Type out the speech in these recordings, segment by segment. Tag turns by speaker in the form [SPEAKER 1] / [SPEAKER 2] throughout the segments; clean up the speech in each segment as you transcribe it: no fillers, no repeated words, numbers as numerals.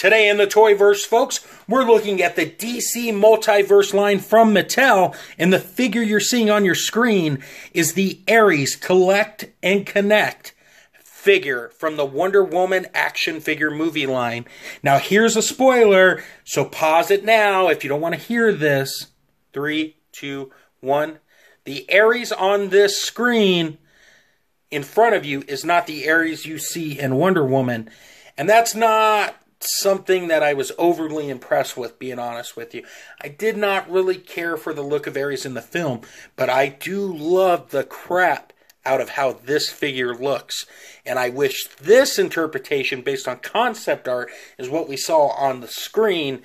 [SPEAKER 1] Today in the Toyverse, folks, we're looking at the DC Multiverse line from Mattel, and the figure you're seeing on your screen is the ARES Collect and Connect figure from the Wonder Woman action figure movie line. Now, here's a spoiler, so pause it now if you don't want to hear this. 3, 2, 1. The ARES on this screen in front of you is not the ARES you see in Wonder Woman, and that's not something that I was overly impressed with, being honest with you. I did not really care for the look of ARES in the film, but I do love the crap out of how this figure looks. And I wish this interpretation based on concept art is what we saw on the screen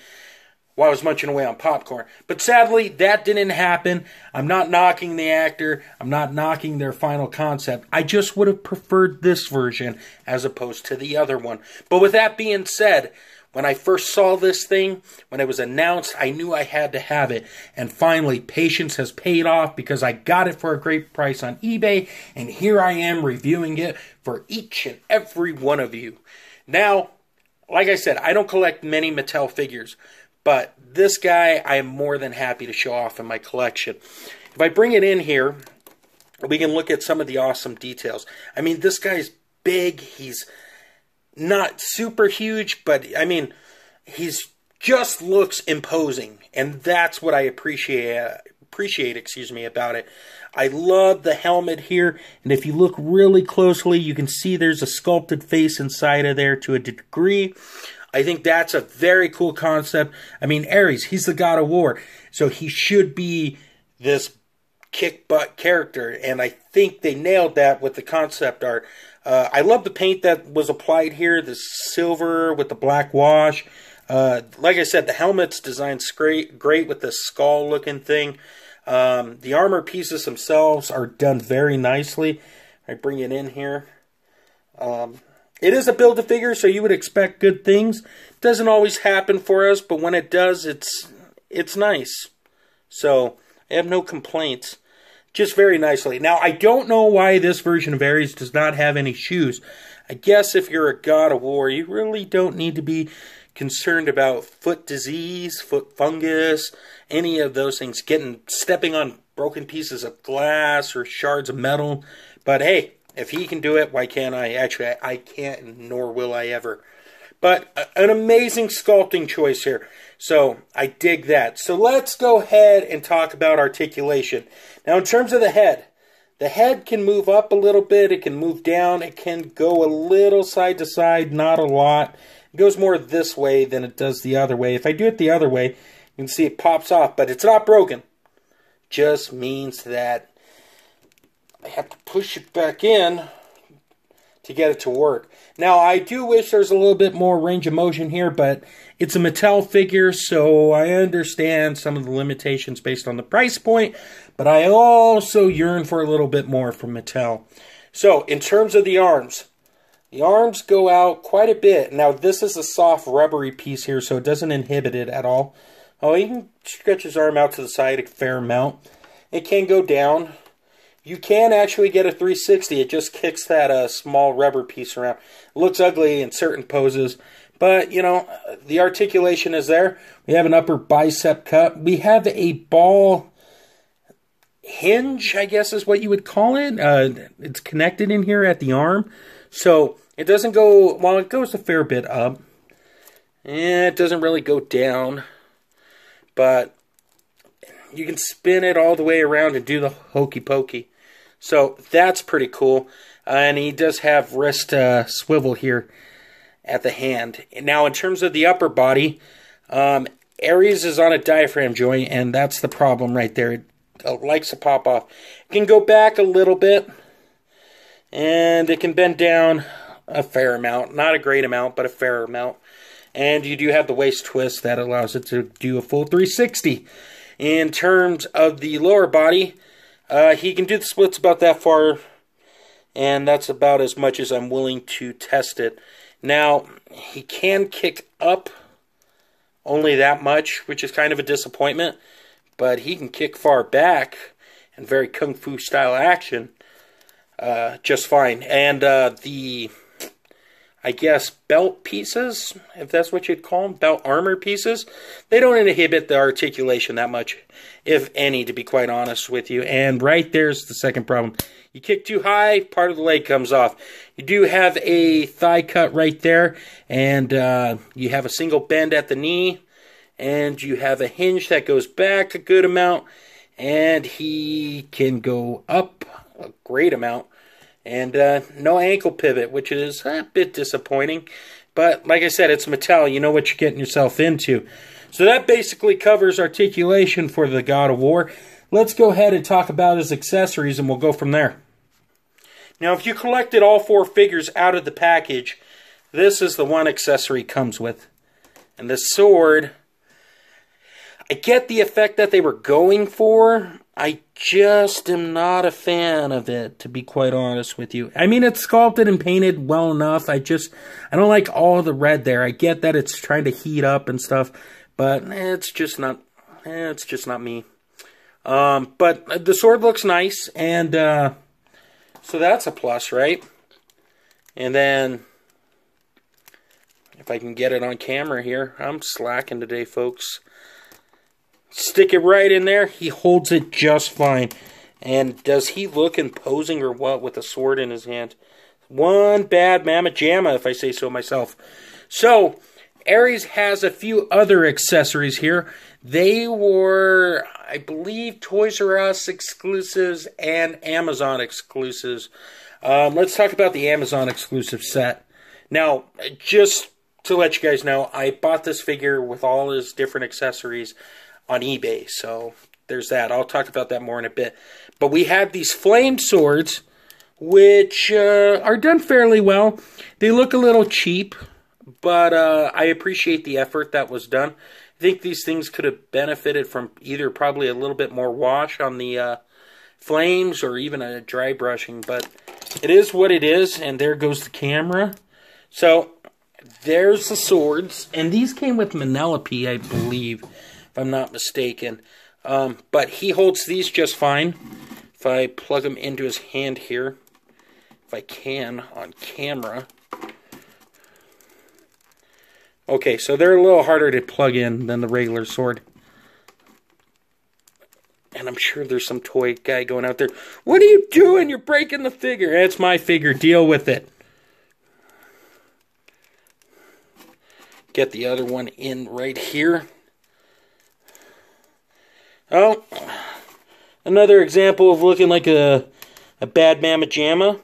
[SPEAKER 1] while I was munching away on popcorn. But sadly, that didn't happen. I'm not knocking the actor. I'm not knocking their final concept. I just would have preferred this version as opposed to the other one. But with that being said, when I first saw this thing, when it was announced, I knew I had to have it. And finally, patience has paid off because I got it for a great price on eBay. And here I am reviewing it for each and every one of you. Now, like I said, I don't collect many Mattel figures, but this guy I am more than happy to show off in my collection. If I bring it in here, we can look at some of the awesome details. I mean, this guy's big. He's not super huge, but I mean, he's just looks imposing, and that's what I appreciate about it. I love the helmet here, and if you look really closely, you can see there's a sculpted face inside of there to a degree. I think that's a very cool concept. I mean, ARES, he's the god of war, so he should be this kick-butt character, and I think they nailed that with the concept art. I love the paint that was applied here, the silver with the black wash. Like I said, the helmet's designed great with the skull-looking thing. The armor pieces themselves are done very nicely. I bring it in here. It is a build-a-figure, so you would expect good things. Doesn't always happen for us, but when it does, it's nice. So I have no complaints. Just very nicely. Now, I don't know why this version of ARES does not have any shoes. I guess if you're a god of war, you really don't need to be concerned about foot disease, foot fungus, any of those things, stepping on broken pieces of glass or shards of metal. But hey, if he can do it, why can't I? Actually, I can't, nor will I ever. But an amazing sculpting choice here. So I dig that. So let's go ahead and talk about articulation. Now, in terms of the head can move up a little bit. It can move down. It can go a little side to side, not a lot. It goes more this way than it does the other way. If I do it the other way, you can see it pops off, but it's not broken. Just means that I have to push it back in to get it to work. Now, I do wish there's a little bit more range of motion here, but it's a Mattel figure, so I understand some of the limitations based on the price point, but I also yearn for a little bit more from Mattel. So, in terms of the arms go out quite a bit. Now, this is a soft rubbery piece here, so it doesn't inhibit it at all. Oh, he can stretch his arm out to the side a fair amount. It can go down. You can actually get a 360. It just kicks that small rubber piece around. It looks ugly in certain poses, but, you know, the articulation is there. We have an upper bicep cut. We have a ball hinge, I guess is what you would call it. It's connected in here at the arm. So it doesn't go, well, it goes a fair bit up. It doesn't really go down, but you can spin it all the way around and do the hokey pokey. So that's pretty cool. And he does have wrist swivel here at the hand. Now, in terms of the upper body, ARES is on a diaphragm joint, and that's the problem right there. It likes to pop off. It can go back a little bit, and it can bend down a fair amount. Not a great amount, but a fair amount. And you do have the waist twist that allows it to do a full 360. In terms of the lower body, he can do the splits about that far, and that's about as much as I'm willing to test it. Now, he can kick up only that much, which is kind of a disappointment, but he can kick far back in very kung fu style action just fine. And I I guess, belt pieces, if that's what you'd call them, belt armor pieces. They don't inhibit the articulation that much, if any, to be quite honest with you. And right there's the second problem. You kick too high, part of the leg comes off. You do have a thigh cut right there, and you have a single bend at the knee, and you have a hinge that goes back a good amount, and he can go up a great amount. And no ankle pivot, which is a bit disappointing. But like I said, it's Mattel. You know what you're getting yourself into. So that basically covers articulation for the God of War. Let's go ahead and talk about his accessories, and we'll go from there. Now, if you collected all 4 figures out of the package, this is the one accessory it comes with. And the sword, I get the effect that they were going for. I just am not a fan of it, to be quite honest with you. I mean, it's sculpted and painted well enough. I don't like all the red there. I get that it's trying to heat up and stuff, but it's just not me. But the sword looks nice, and so that's a plus, right? And then, if I can get it on camera here, I'm slacking today, folks. Stick it right in there. He holds it just fine. And does he look imposing or what with a sword in his hand? One bad mamma jamma, if I say so myself. So, ARES has a few other accessories here. They were, I believe, Toys R Us exclusives and Amazon exclusives. Let's talk about the Amazon exclusive set. Now, just to let you guys know, I bought this figure with all his different accessories on eBay, so there's that. I'll talk about that more in a bit. But we have these flamed swords, which are done fairly well. They look a little cheap, but I appreciate the effort that was done. I think these things could have benefited from either probably a little bit more wash on the flames or even a dry brushing, but it is what it is, and there goes the camera. So there's the swords, and these came with Penelope, I believe, if I'm not mistaken. But he holds these just fine. If I plug them into his hand here, if I can, on camera. Okay, so they're a little harder to plug in than the regular sword. And I'm sure there's some toy guy going out there. What are you doing? You're breaking the figure. It's my figure. Deal with it. Get the other one in right here. Oh, another example of looking like a bad mamma jamma.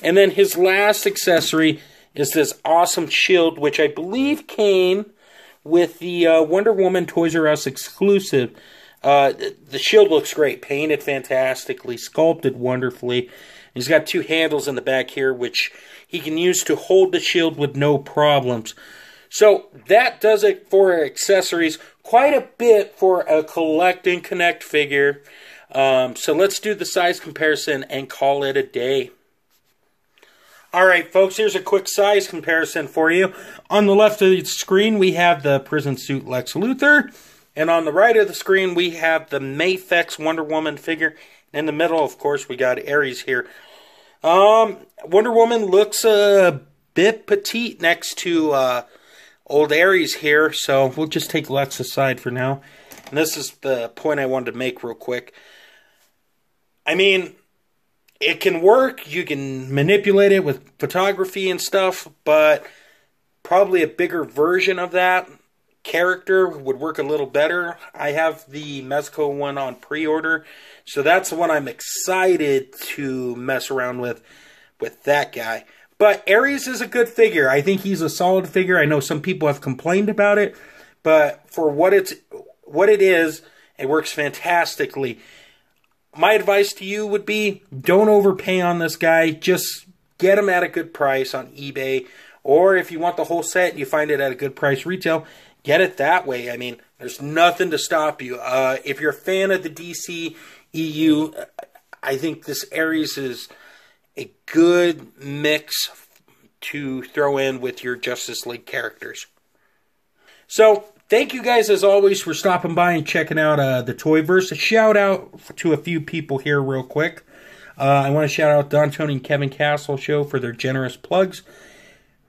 [SPEAKER 1] And then his last accessory is this awesome shield, which I believe came with the Wonder Woman Toys R Us exclusive. The shield looks great, painted fantastically, sculpted wonderfully. He's got 2 handles in the back here, which he can use to hold the shield with no problems. So that does it for accessories. Quite a bit for a collect and connect figure. So let's do the size comparison and call it a day. Alright folks, here's a quick size comparison for you. On the left of the screen we have the prison suit Lex Luthor. And on the right of the screen we have the Mafex Wonder Woman figure. In the middle, of course, we got ARES here. Wonder Woman looks a bit petite next to old ARES here, so we'll just take Lex aside for now. And this is the point I wanted to make real quick. I mean, it can work. You can manipulate it with photography and stuff, but probably a bigger version of that character would work a little better. I have the Mezco one on pre-order, so that's the one I'm excited to mess around with that guy. But ARES is a good figure. I think he's a solid figure. I know some people have complained about it, but for what it is, it works fantastically. My advice to you would be, don't overpay on this guy. Just get him at a good price on eBay. Or if you want the whole set and you find it at a good price retail, get it that way. I mean, there's nothing to stop you. If you're a fan of the DC EU, I think this ARES is a good mix to throw in with your Justice League characters. So, thank you guys as always for stopping by and checking out the Toyverse. A shout out to a few people here real quick. I want to shout out Don Tony and Kevin Castle Show for their generous plugs.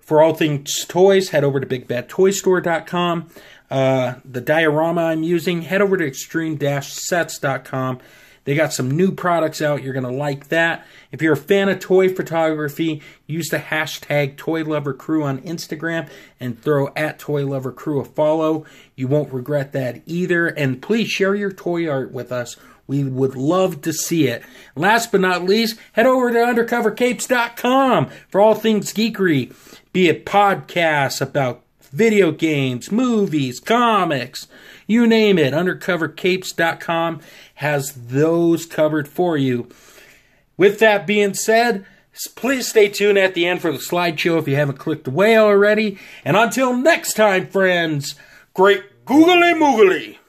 [SPEAKER 1] For all things toys, head over to BigBadToyStore.com. The diorama I'm using, head over to Extreme-Sets.com. They got some new products out. You're going to like that. If you're a fan of toy photography, use the hashtag ToyLoverCrew on Instagram and throw at ToyLoverCrew a follow. You won't regret that either. And please share your toy art with us. We would love to see it. Last but not least, head over to UndercoverCapes.com for all things geekery, be it podcasts about video games, movies, comics, you name it. UndercoverCapes.com has those covered for you. With that being said, please stay tuned at the end for the slideshow if you haven't clicked away already. And until next time, friends, great googly moogly.